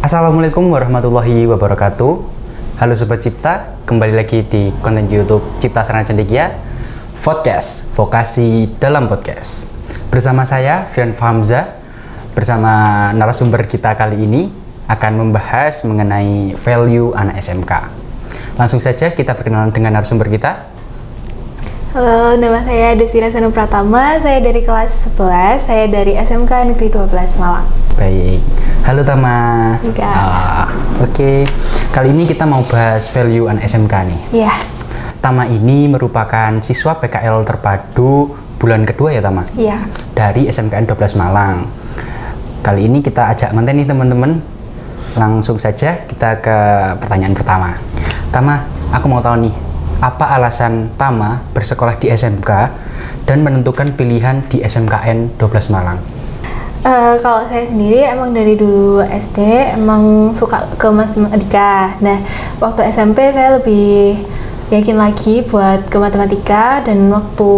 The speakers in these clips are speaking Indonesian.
Assalamualaikum warahmatullahi wabarakatuh. Halo Sobat Cipta, kembali lagi di konten YouTube Cipta Sarana Cendekia Podcast, Vokasi dalam Podcast. Bersama saya, Fian Fahamzah, bersama narasumber kita kali ini akan membahas mengenai value anak SMK. Langsung saja kita perkenalan dengan narasumber kita. Halo, nama saya Desira Sanu Pratama, saya dari kelas 11, saya dari SMK Negeri 12 Malang. Baik, halo Tama. Oke. Kali ini kita mau bahas value anak SMK nih. Iya. Tama ini merupakan siswa PKL terpadu bulan kedua ya Tama? Iya. Dari SMKN 12 Malang. Kali ini kita ajak konten nih teman-teman. Langsung saja kita ke pertanyaan pertama. Tama, aku mau tahu nih, apa alasan Tama bersekolah di SMK dan menentukan pilihan di SMKN 12 Malang? Kalau saya sendiri emang dari dulu SD emang suka ke matematika. Nah, waktu SMP saya lebih yakin lagi buat ke matematika, dan waktu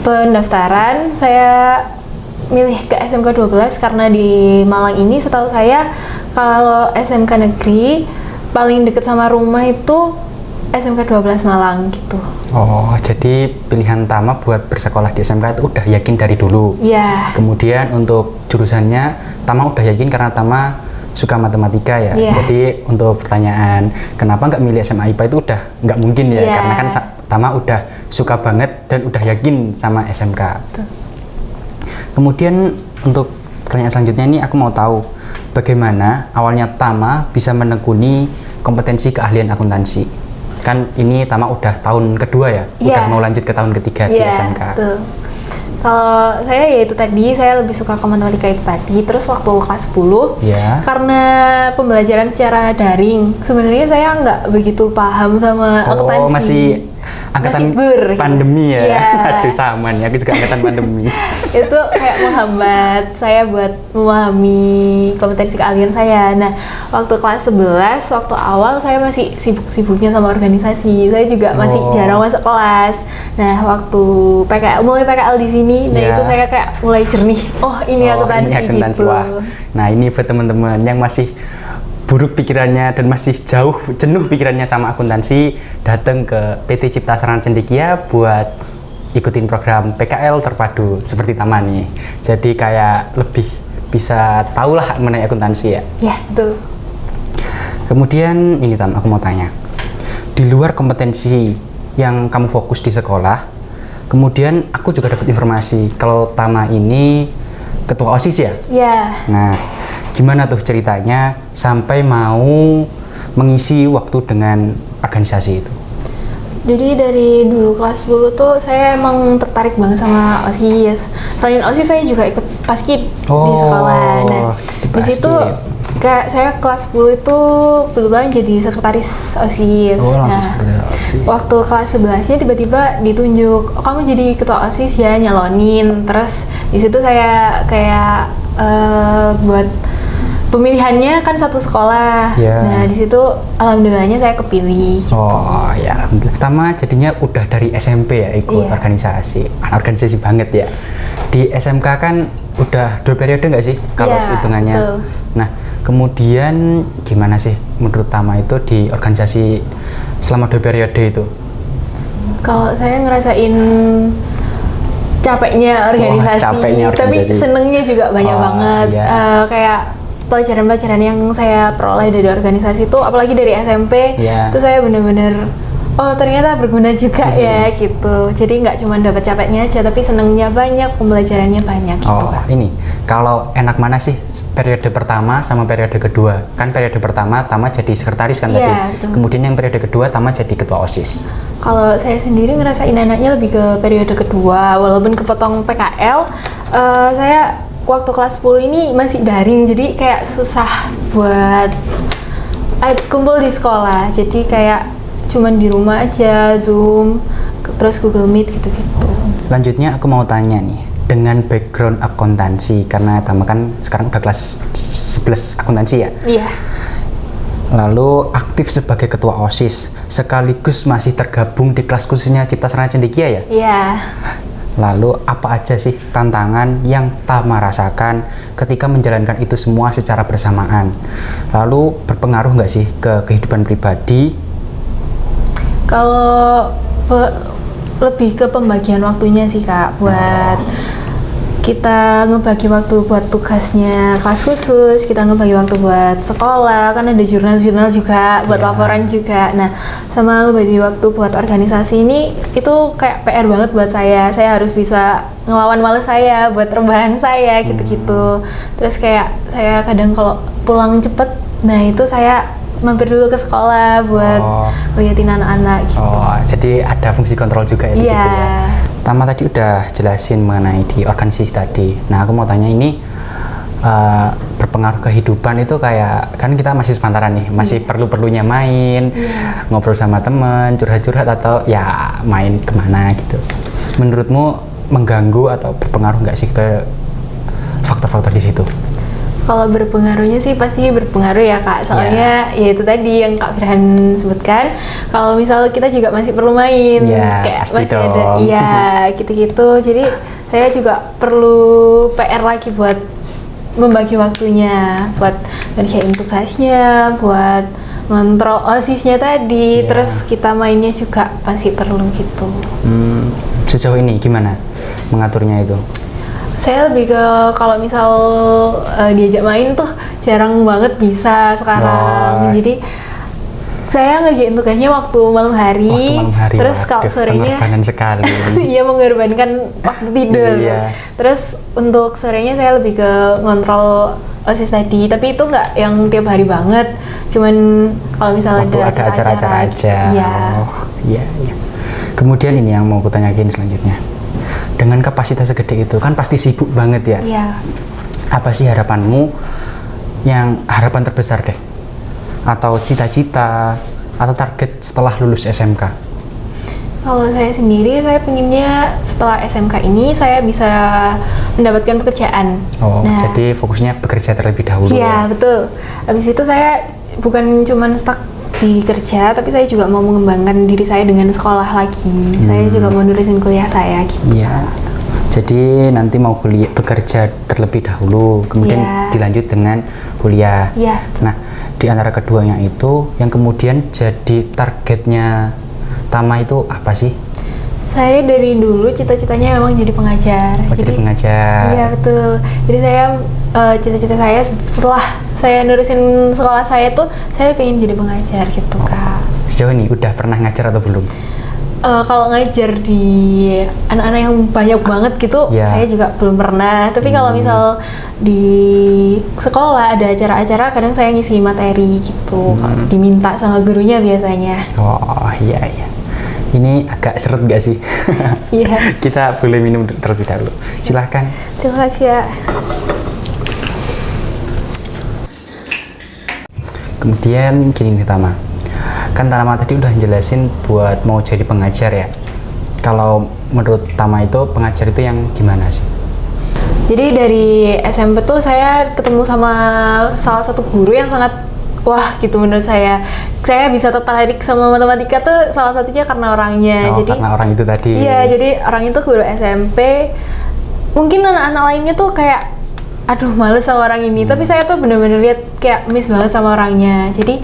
pendaftaran saya milih ke SMK 12 karena di Malang ini setahu saya kalau SMK negeri paling deket sama rumah itu SMK 12 Malang gitu. Oh, jadi pilihan Tama buat bersekolah di SMK itu udah yakin dari dulu? Iya. Kemudian untuk jurusannya Tama udah yakin karena Tama suka matematika ya? Iya. Jadi untuk pertanyaan kenapa nggak milih SMA IPA itu udah nggak mungkin ya? Iya. Karena kan Tama udah suka banget dan udah yakin sama SMK. Betul. Kemudian untuk pertanyaan selanjutnya ini aku mau tahu bagaimana awalnya Tama bisa menekuni kompetensi keahlian akuntansi. Kan ini Tama udah tahun kedua ya, udah mau lanjut ke tahun ketiga di SMK. Betul. Kalau saya ya itu tadi, saya lebih suka ke matematika itu tadi. Terus waktu kelas 10, karena pembelajaran secara daring, sebenarnya saya nggak begitu paham sama akuntansi. Masih angkatan pandemi ya? Aduh sama nih, aku juga angkatan pandemi. Itu kayak menghambat saya buat memahami kompetensi keahlian saya. Nah, waktu kelas 11, waktu awal saya masih sibuk-sibuknya sama organisasi. Saya juga masih jarang masuk kelas. Nah, waktu mulai PKL di sini, nah itu saya kayak mulai jernih. Oh, ini akuntansi gitu. Wah. Nah, ini buat teman-teman yang masih buruk pikirannya dan masih jenuh pikirannya sama akuntansi, datang ke PT Cipta Sarana Cendekia buat ikutin program PKL terpadu seperti Tama nih. Jadi kayak lebih bisa tahulah mengenai akuntansi ya. Ya, betul. Kemudian ini Tam, aku mau tanya. Di luar kompetensi yang kamu fokus di sekolah, kemudian aku juga dapat informasi kalau Tama ini ketua OSIS ya? Iya. Nah, gimana tuh ceritanya sampai mau mengisi waktu dengan organisasi itu? Jadi dari dulu kelas 10 tuh saya emang tertarik banget sama OSIS. Selain OSIS saya juga ikut Paskib di sekolah. Nah, di situ kayak saya kelas 10 itu kebetulan jadi sekretaris OSIS. Waktu kelas 11-nya tiba-tiba ditunjuk, oh, kamu jadi ketua OSIS ya, nyalonin. Terus di situ saya kayak buat pemilihannya kan satu sekolah. Nah, di situ alhamdulillahnya saya kepilih. Gitu. Oh, ya alhamdulillah. Tama jadinya udah dari SMP ya ikut organisasi. Organisasi banget ya. Di SMK kan udah 2 periode nggak sih kalau hitungannya? Betul. Nah, kemudian gimana sih menurut Tama itu di organisasi selama 2 periode itu? Kalau saya ngerasain capeknya organisasi, tapi senengnya juga banyak banget. Kayak pelajaran-pelajaran yang saya peroleh dari organisasi itu, apalagi dari SMP, itu saya bener-bener, oh ternyata berguna juga ya gitu. Jadi nggak cuma dapat capeknya aja, tapi senengnya banyak, pembelajarannya banyak gitu. Oh, ini kalau enak mana sih periode pertama sama periode kedua? Kan periode pertama Tama jadi sekretaris kan tadi. Betul. Kemudian yang periode kedua Tama jadi ketua OSIS. Kalau saya sendiri ngerasain enaknya lebih ke periode kedua, walaupun kepotong PKL, saya waktu kelas 10 ini masih daring, jadi kayak susah buat kumpul di sekolah. Jadi kayak cuman di rumah aja, Zoom, terus Google Meet gitu-gitu. Lanjutnya aku mau tanya nih, dengan background akuntansi, karena Tama kan sekarang udah kelas 11 akuntansi ya? Iya. Lalu aktif sebagai ketua OSIS, sekaligus masih tergabung di kelas khususnya Cipta Sarana Cendekia ya? Iya. Lalu apa aja sih tantangan yang Tama rasakan ketika menjalankan itu semua secara bersamaan? Lalu berpengaruh nggak sih ke kehidupan pribadi? Kalau lebih ke pembagian waktunya sih Kak, buat kita ngebagi waktu buat tugasnya kelas khusus, kita ngebagi waktu buat sekolah, kan ada jurnal-jurnal juga, buat laporan juga. Nah, sama ngebagi waktu buat organisasi ini, itu kayak PR banget buat saya. Saya harus bisa ngelawan males saya, buat rebahan saya, gitu-gitu. Terus kayak saya kadang kalau pulang cepet, nah itu saya mampir dulu ke sekolah buat ngeliatin anak-anak gitu. Jadi ada fungsi kontrol juga ya di situ ya. Tama tadi udah jelasin mengenai di organisasi tadi. Nah, aku mau tanya ini berpengaruh kehidupan itu kayak kan kita masih sepantaran nih, masih perlu-perlunya main, ngobrol sama temen, curhat-curhat atau ya main kemana gitu. Menurutmu mengganggu atau berpengaruh nggak sih ke faktor-faktor di situ? Kalau berpengaruhnya sih pasti berpengaruh ya Kak, soalnya ya itu tadi yang Kak Firhan sebutkan, kalau misalnya kita juga masih perlu main, kayak masih dong. ada, iya gitu-gitu. Jadi saya juga perlu PR lagi buat membagi waktunya, buat ngerjain tugasnya, buat ngontrol OSIS-nya tadi, terus kita mainnya juga pasti perlu gitu. Sejauh ini gimana mengaturnya itu? Saya lebih ke kalau misal diajak main tuh jarang banget bisa sekarang. Jadi saya ngerjain tugasnya waktu malam hari, terus kalau sorenya pengorbanan sekali. Iya, mengorbankan waktu tidur. Terus untuk sorenya saya lebih ke ngontrol OSIS tadi, tapi itu nggak yang tiap hari banget, cuman kalau misalnya ada acara-acara aja. Iya. Kemudian ini yang mau kutanyain selanjutnya. Dengan kapasitas segede itu kan pasti sibuk banget ya. Iya. Apa sih harapanmu, yang harapan terbesar deh, atau cita-cita atau target setelah lulus SMK? Kalau saya sendiri, saya pengennya setelah SMK ini saya bisa mendapatkan pekerjaan. Jadi fokusnya bekerja terlebih dahulu. Iya, betul. Habis itu saya bukan cuman stuck di kerja, tapi saya juga mau mengembangkan diri saya dengan sekolah lagi. Saya juga mau nulisin kuliah saya gitu. Iya. Jadi nanti mau bekerja terlebih dahulu, kemudian dilanjut dengan kuliah. Iya. Nah, di antara keduanya itu yang kemudian jadi targetnya Tama itu apa sih? Saya dari dulu cita-citanya memang jadi pengajar. Jadi pengajar. Iya, betul. Jadi saya cita-cita saya setelah saya nurusin sekolah saya tuh saya pengen jadi pengajar gitu Kak. Sejauh ini udah pernah ngajar atau belum? Kalau ngajar di anak-anak yang banyak banget gitu, saya juga belum pernah. Tapi kalau misal di sekolah ada acara-acara, kadang saya ngisi materi gitu, kalau diminta sama gurunya biasanya. Iya. Ini agak seret gak sih? Iya. Kita boleh minum terlebih dahulu. Silahkan. Terima kasih ya. Kemudian gini nih Tama, kan Tama tadi udah jelasin buat mau jadi pengajar ya. Kalau menurut Tama itu pengajar itu yang gimana sih? Jadi dari SMP tuh saya ketemu sama salah satu guru yang sangat wah gitu menurut saya. Saya bisa tertarik sama matematika tuh salah satunya karena orangnya. Jadi karena orang itu tadi. Iya, jadi orang itu guru SMP. Mungkin anak-anak lainnya tuh kayak aduh males sama orang ini, tapi saya tuh bener-bener lihat kayak miss banget sama orangnya. Jadi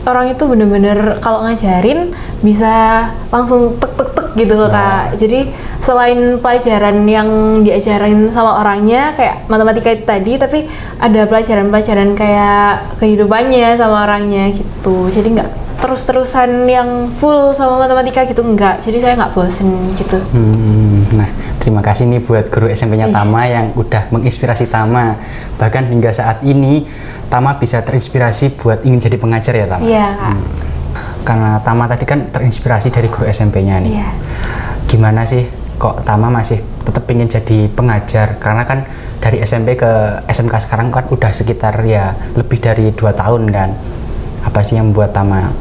orang itu bener-bener kalau ngajarin bisa langsung tek gitu loh Kak. Jadi selain pelajaran yang diajarin sama orangnya kayak matematika itu tadi, tapi ada pelajaran-pelajaran kayak kehidupannya sama orangnya gitu. Jadi nggak terus-terusan yang full sama matematika gitu, enggak. Jadi saya nggak bosen gitu. Nah, terima kasih nih buat guru SMP-nya Tama yang udah menginspirasi Tama. Bahkan hingga saat ini Tama bisa terinspirasi buat ingin jadi pengajar ya Tama? Iya Kak. Karena Tama tadi kan terinspirasi dari guru SMP-nya nih. Iya. Gimana sih kok Tama masih tetap ingin jadi pengajar? Karena kan dari SMP ke SMK sekarang kan udah sekitar ya lebih dari 2 tahun kan. Apa sih yang buat Tama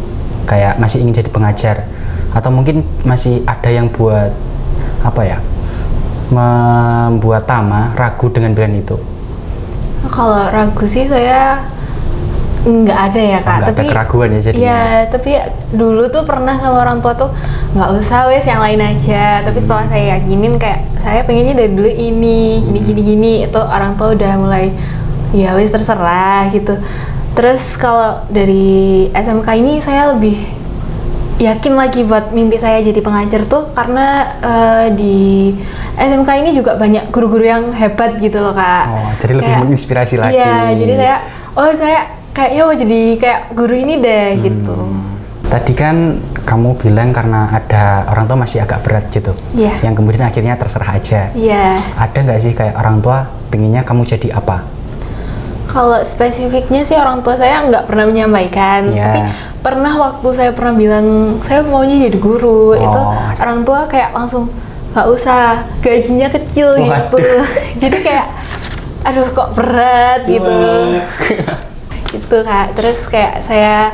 kayak masih ingin jadi pengajar? Atau mungkin masih ada yang buat apa ya, membuat Tama ragu dengan pilihan itu? Kalau ragu sih saya nggak ada ya kak, nggak ada keraguan ya jadinya. Iya, tapi dulu tuh pernah sama orang tua tuh nggak usah wes yang lain aja. Tapi setelah saya yakinin kayak saya pengennya dari dulu ini, gini, itu orang tua udah mulai ya wes terserah gitu. Terus kalau dari SMK ini saya lebih yakin lagi buat mimpi saya jadi pengajar tuh karena di SMK ini juga banyak guru-guru yang hebat gitu loh kak. Oh, jadi lebih menginspirasi lagi. Iya, jadi saya kayaknya mau jadi kayak guru ini deh gitu. Tadi kan kamu bilang karena ada orang tua masih agak berat gitu. Iya. Yang kemudian akhirnya terserah aja. Iya. Ada nggak sih kayak orang tua pengennya kamu jadi apa? Kalau spesifiknya sih orang tua saya nggak pernah menyampaikan, tapi pernah waktu saya pernah bilang saya maunya jadi guru, itu orang tua kayak langsung nggak usah, gajinya kecil gitu. Jadi kayak aduh kok berat gitu. Gitu kak. Terus kayak saya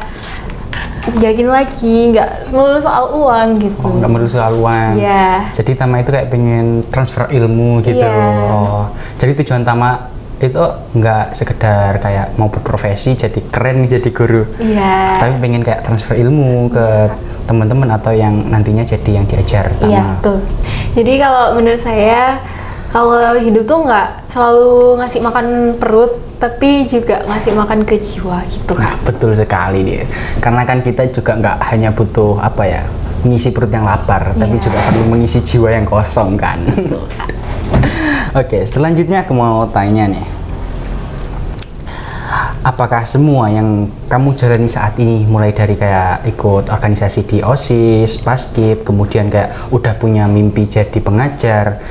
yakin lagi nggak melulu soal uang gitu. Nggak melulu soal uang. Iya. Jadi Tama itu kayak pengen transfer ilmu gitu. Jadi tujuan Tama itu nggak sekedar kayak mau berprofesi jadi keren nih jadi guru, tapi pengen kayak transfer ilmu ke teman-teman atau yang nantinya jadi yang diajar. Iya betul. Jadi kalau menurut saya kalau hidup tuh nggak selalu ngasih makan perut, tapi juga ngasih makan ke jiwa gitu. Nah betul sekali dia. Karena kan kita juga nggak hanya butuh apa ya mengisi perut yang lapar, tapi juga perlu mengisi jiwa yang kosong kan. Oke, selanjutnya aku mau tanya nih, apakah semua yang kamu jalani saat ini, mulai dari kayak ikut organisasi di OSIS, Paskib, kemudian kayak udah punya mimpi jadi pengajar,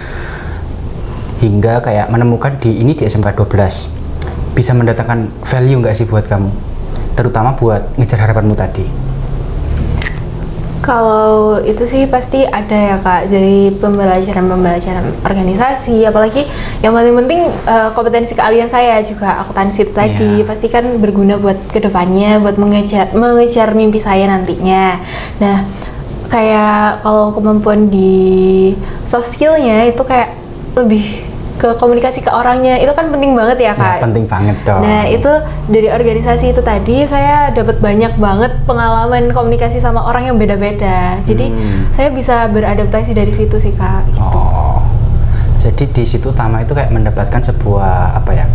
hingga kayak menemukan di SMK 12, bisa mendatangkan value nggak sih buat kamu, terutama buat ngejar harapanmu tadi? Kalau itu sih pasti ada ya kak, dari pembelajaran organisasi, apalagi yang paling penting kompetensi keahlian saya juga akuntansi itu tadi pasti kan berguna buat kedepannya, buat mengejar mimpi saya nantinya. Nah kayak kalau kemampuan di soft skillnya itu kayak lebih ke komunikasi ke orangnya, itu kan penting banget ya kak. Ya, penting banget dong. Nah itu dari organisasi itu tadi saya dapat banyak banget pengalaman komunikasi sama orang yang beda-beda. Jadi saya bisa beradaptasi dari situ sih kak. Gitu. Oh, jadi di situ Tama itu kayak mendapatkan sebuah apa ya,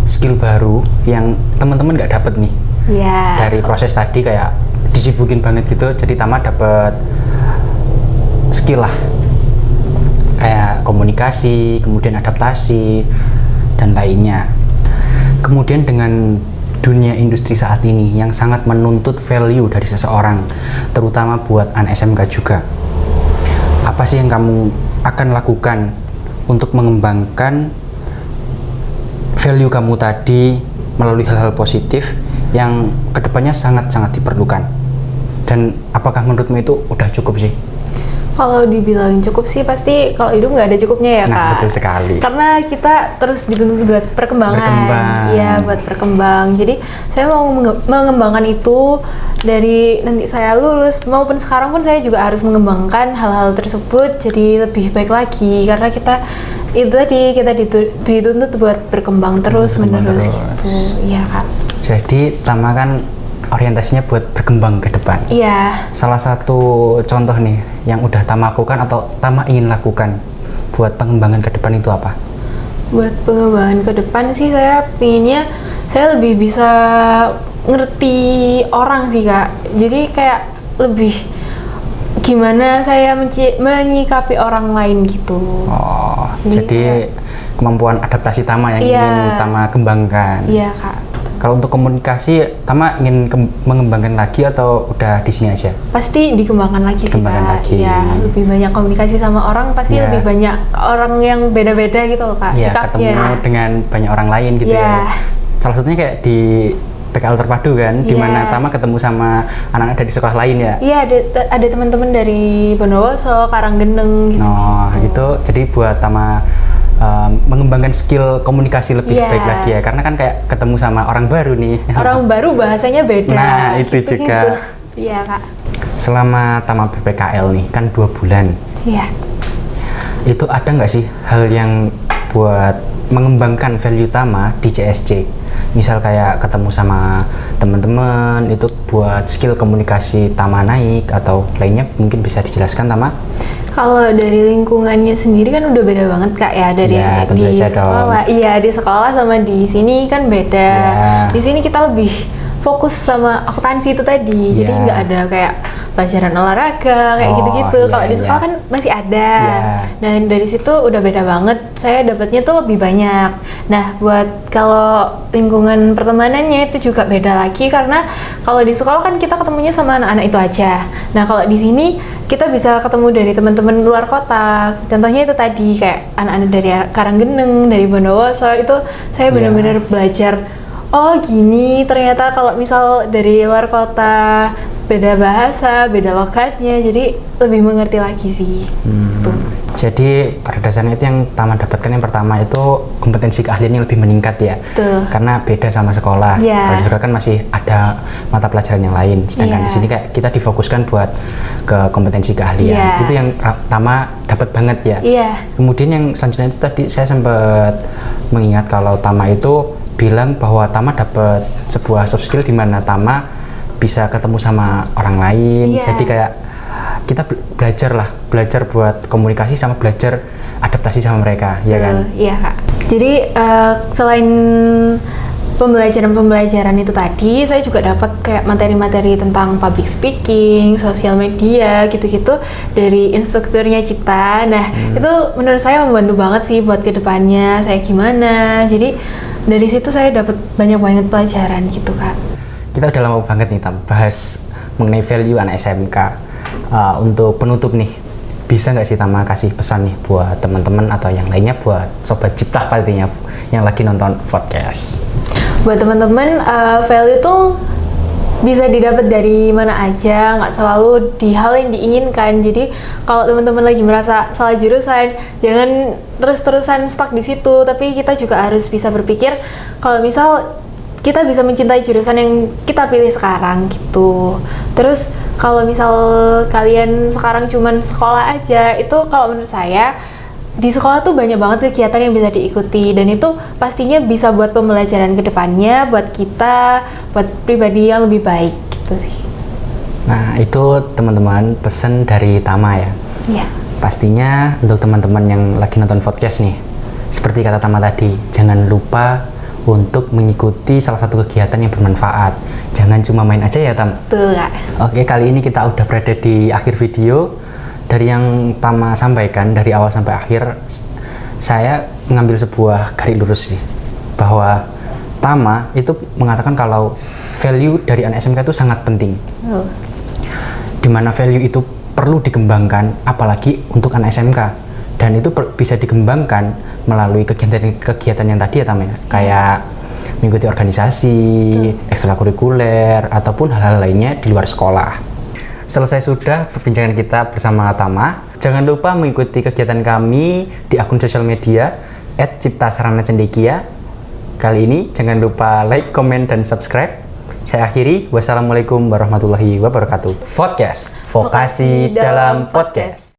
skill baru yang teman-teman nggak dapet nih. Iya. Dari proses tadi kayak disibukin banget gitu, jadi Tama dapet skill lah. Kayak komunikasi, kemudian adaptasi, dan lainnya. Kemudian dengan dunia industri saat ini yang sangat menuntut value dari seseorang, terutama buat anak SMK juga, apa sih yang kamu akan lakukan untuk mengembangkan value kamu tadi melalui hal-hal positif yang kedepannya sangat-sangat diperlukan? Dan apakah menurutmu itu udah cukup sih? Kalau dibilang cukup sih pasti kalau hidup nggak ada cukupnya ya kak. Nah betul sekali. Karena kita terus dituntut buat perkembangan. Iya buat berkembang. Jadi saya mau mengembangkan itu dari nanti saya lulus maupun sekarang pun saya juga harus mengembangkan hal-hal tersebut jadi lebih baik lagi. Karena kita itu tadi kita dituntut buat berkembang terus menerus gitu. Iya kak. Jadi Tama kan orientasinya buat berkembang ke depan. Iya. Salah satu contoh nih yang udah Tama lakukan atau Tama ingin lakukan buat pengembangan ke depan itu apa? Buat pengembangan ke depan sih saya pinginnya saya lebih bisa ngerti orang sih kak. Jadi kayak lebih gimana saya menyikapi orang lain gitu. Oh, jadi kemampuan adaptasi Tama yang ingin Tama kembangkan. Iya kak. Kalau untuk komunikasi, Tama ingin mengembangkan lagi atau udah di sini aja? Pasti dikembangkan lagi sih kak. Iya, lebih banyak komunikasi sama orang, pasti lebih banyak orang yang beda-beda gitu loh kak. Iya, sikapnya. Ketemu dengan banyak orang lain gitu ya. Salah satunya kayak di PKL Terpadu kan, di mana Tama ketemu sama anak-anak dari sekolah lain ya? Iya, ada teman-teman dari Bondowoso, Karanggeneng gitu. Oh, itu jadi buat Tama mengembangkan skill komunikasi lebih baik lagi ya, karena kan kayak ketemu sama orang baru nih. Orang baru bahasanya beda. Nah itu gitu, juga. Iya kak. Selama Tama PPKL nih kan 2 bulan. Iya. Itu ada nggak sih hal yang buat mengembangkan value Tama di CSC misal kayak ketemu sama teman-teman itu buat skill komunikasi Tama naik atau lainnya, mungkin bisa dijelaskan Tama? Kalau dari lingkungannya sendiri kan udah beda banget Kak ya, dari Ya, tentu di saja sekolah. dong. Iya, di sekolah sama di sini kan beda. Ya. Di sini kita lebih fokus sama akuntansi itu tadi. Jadi Ya. nggak ada kayak pelajaran olahraga kayak Oh, gitu-gitu. iya, Kalau di sekolah iya. kan masih ada. Iya. Nah, dari situ udah beda banget. Saya dapatnya tuh lebih banyak. Nah, buat kalau lingkungan pertemanannya itu juga beda lagi, karena kalau di sekolah kan kita ketemunya sama anak-anak itu aja. Nah, kalau di sini kita bisa ketemu dari teman-teman luar kota. Contohnya itu tadi kayak anak-anak dari Karanggeneng, dari Bondowoso, itu saya benar-benar belajar. Oh gini, ternyata kalau misal dari luar kota beda bahasa, beda logatnya, jadi lebih mengerti lagi sih. Tuh. Jadi pada dasarnya itu yang Tama dapatkan yang pertama itu kompetensi keahlian yang lebih meningkat ya. Betul. Karena beda sama sekolah. Iya. Kalau di sekolah kan masih ada mata pelajaran yang lain. Sedangkan Iya. di sini kayak kita difokuskan buat ke kompetensi keahlian. Iya. Itu yang Tama dapat banget ya. Iya. Kemudian yang selanjutnya itu tadi saya sempat mengingat kalau Tama itu bilang bahwa Tama dapat sebuah soft skill di mana Tama bisa ketemu sama orang lain. Iya. Jadi kayak kita belajar buat komunikasi sama belajar adaptasi sama mereka, ya kan? Iya Kak. Jadi selain pembelajaran itu tadi, saya juga dapat kayak materi-materi tentang public speaking, sosial media, gitu-gitu dari instrukturnya Cipta. Nah, itu menurut saya membantu banget sih buat kedepannya saya gimana. Jadi dari situ saya dapat banyak banget pelajaran gitu Kak. Kita udah lama banget nih Tam bahas mengenai value anak SMK. Untuk penutup nih, bisa nggak sih Tama kasih pesan nih buat teman-teman atau yang lainnya, buat sobat Cipta pastinya yang lagi nonton podcast? Buat teman-teman, value tuh bisa didapat dari mana aja, nggak selalu di hal yang diinginkan. Jadi kalau teman-teman lagi merasa salah jurusan, jangan terus-terusan stuck di situ, tapi kita juga harus bisa berpikir kalau misal kita bisa mencintai jurusan yang kita pilih sekarang gitu. Terus kalau misal kalian sekarang cuman sekolah aja, itu kalau menurut saya di sekolah tuh banyak banget kegiatan yang bisa diikuti, dan itu pastinya bisa buat pembelajaran kedepannya, buat kita, buat pribadi yang lebih baik gitu sih. Nah itu teman-teman pesan dari Tama ya. Iya. Pastinya untuk teman-teman yang lagi nonton podcast nih, seperti kata Tama tadi, jangan lupa untuk mengikuti salah satu kegiatan yang bermanfaat. Jangan cuma main aja ya Tam. Betul Kak. Oke, kali ini kita udah berada di akhir video. Dari yang Tama sampaikan dari awal sampai akhir, saya mengambil sebuah garis lurus sih, bahwa Tama itu mengatakan kalau value dari anak SMK itu sangat penting. Dimana value itu perlu dikembangkan, apalagi untuk anak SMK, dan itu bisa dikembangkan melalui kegiatan yang tadi ya Tam ya, kayak mengikuti organisasi, ekstrakurikuler, ataupun hal-hal lainnya di luar sekolah. Selesai sudah perbincangan kita bersama Tama. Jangan lupa mengikuti kegiatan kami di akun sosial media @ciptasaranacendekia. Kali ini jangan lupa like, komen, dan subscribe. Saya akhiri. Wassalamualaikum warahmatullahi wabarakatuh. Podcast, vokasi dalam podcast.